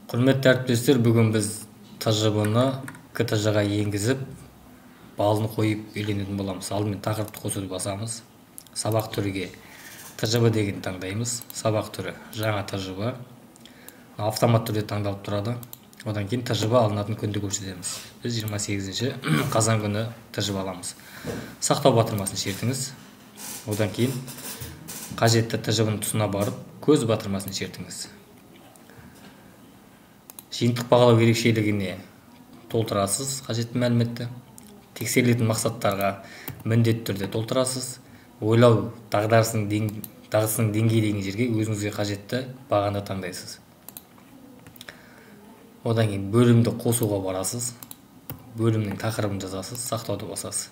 Құрметті әріптестер, бүгін біз ТЖБ-ны КТЖ-ға енгізіп, балын қойып үйренетін боламыз. Алдымен тақырыпты қосуды басамыз. Сабақ түріге ТЖБ деген таңдаймыз. Сабақ түрі жаңа ТЖБ. Автомат түрде таңдалып тұрады. Одан кейін ТЖБ алынатын күнді көрсетеміз. Біз 28-ші қазан күні ТЖБ аламыз. Сақтау батырмасын шертіңіз. Одан кейін қажетті ТЖБ-ның тұсына барып, көз батырмасын шертіңіз. Жиынтық бағалау ерекшелігіне толтырасыз қажетті мәліметті. Тексерілетін мақсаттарға міндетті түрде толтырасыз. Ойлау дағдарысының деңгейі деген жерге өзіңізге қажетті бағаны таңдайсыз. Одан кейін бөлімді қосуға барасыз. Бөлімнің тақырыбын жазасыз, сақтауды басасыз.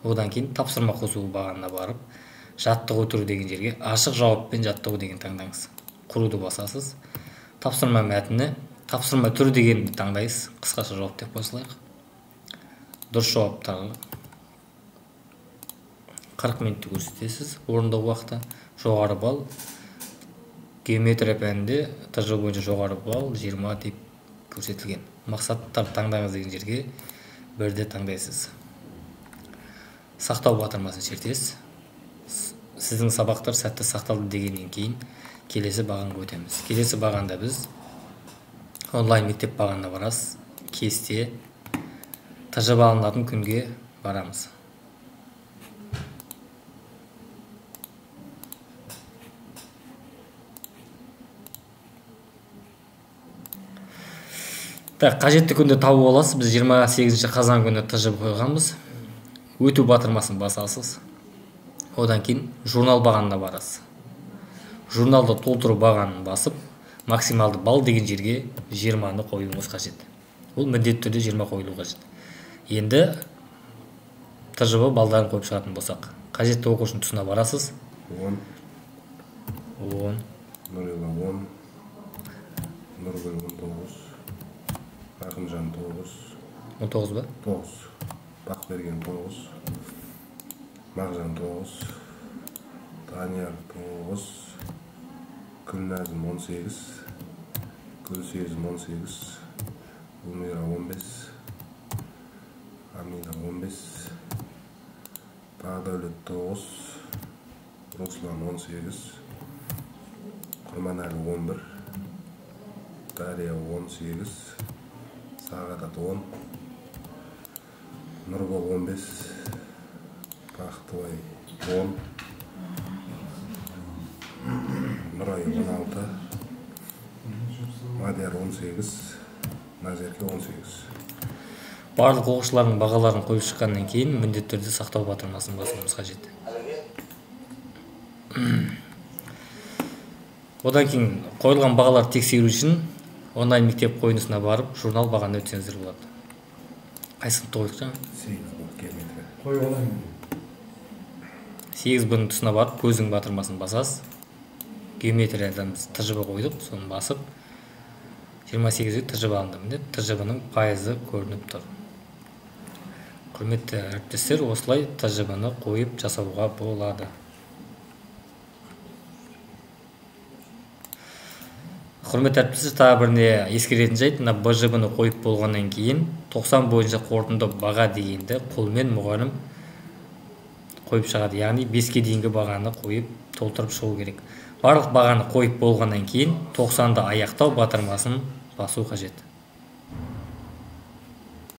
Одан кейін тапсырма қосу бағанына барып, жаттығу түрі деген жерге ашық жауаппен жаттығу деген таңдаңыз. Құруды басасыз. Тапсырма мәтіні, тапсырма түрі дегенді таңдайсыз. Қысқаша жауап деп қосылайық. Дұрыс жауаптарға 40 минутты көрсетесіз. Орындау уақыты жоғары балл. Геометрия пәнінде ТЖБ бойынша жоғары балл 20 деп көрсетілген. Мақсаттар таңдаңыз деген жерге бірде таңдайсыз. Сақтау батырмасын шертесіз. Сіздің сабақтар сәтті сақталды дегеннен кейін келесі бағанға өтеміз. Келесі бағанда біз онлайн мектеп бағанына барасыз. Кесте ТЖБ алынатын күнге барамыз. Қажетті күнді тауып аласыз. Біз 28-ші қазан күні ТЖБ қойғанбыз. Өту батырмасын басасыз. Одан кейін журнал бағанына барасыз. Журналды толтыру бағанын басып, максималды балл деген жерге 20-ны қоюыңыз қажет. Ол міндетті түрде 20 қойылу қажет. Енді ТЖБ балдарын қойып шығатын болсақ, қажетті оқушының тұсына барасыз. 10 Нұрила 10 Нұргүл 19 Ақынжан 9 19 ба? 9 Бақберген 9 Мағжан 9 Данияр 9 Гүлназым 18 Гүлсезім 18 Гүлмира 15 Амина 15 Бағдәулет 9 Руслан 18 Құрманәлі 11 Дария 18 Сағадат 10 Нұрбол 15 Бақтыбай 10 Нұрай 16 Мадияр 18 Назерке 18. Барлық оқушылардың бағаларын қойып шыққаннан кейін міндетті түрде сақтау батырмасын басуымыз қажет. Одан кейін қойылған бағаларды тексеру үшін онлайн мектеп қойынысына барып, журнал бағаны өтсеңіздер болады. Қайсыны қойдық жаңа? 8-ның тұсына барып, көздің батырмасын басасыз. Геометриядан ТЖБ қойдық, соны басып, 28-ге ТЖБ алынды. ТЖБ-ның пайызы көрініп тұр. Құрметті әріптестер, осылай ТЖБ-ны қойып жасауға болады. Құрметті әріптестер, тағы біріне ескеретін жайт, БЖБ-ны қойып болғаннан кейін 90 бойынша қорытынды баға дегенді қолмен мұғалім қойып шығады. Яғни 5-ке дейінгі бағаны қойып толтырып шығу керек. Барлық бағаны қойып болғаннан кейін 90-ды аяқтау батырмасын басу қажет.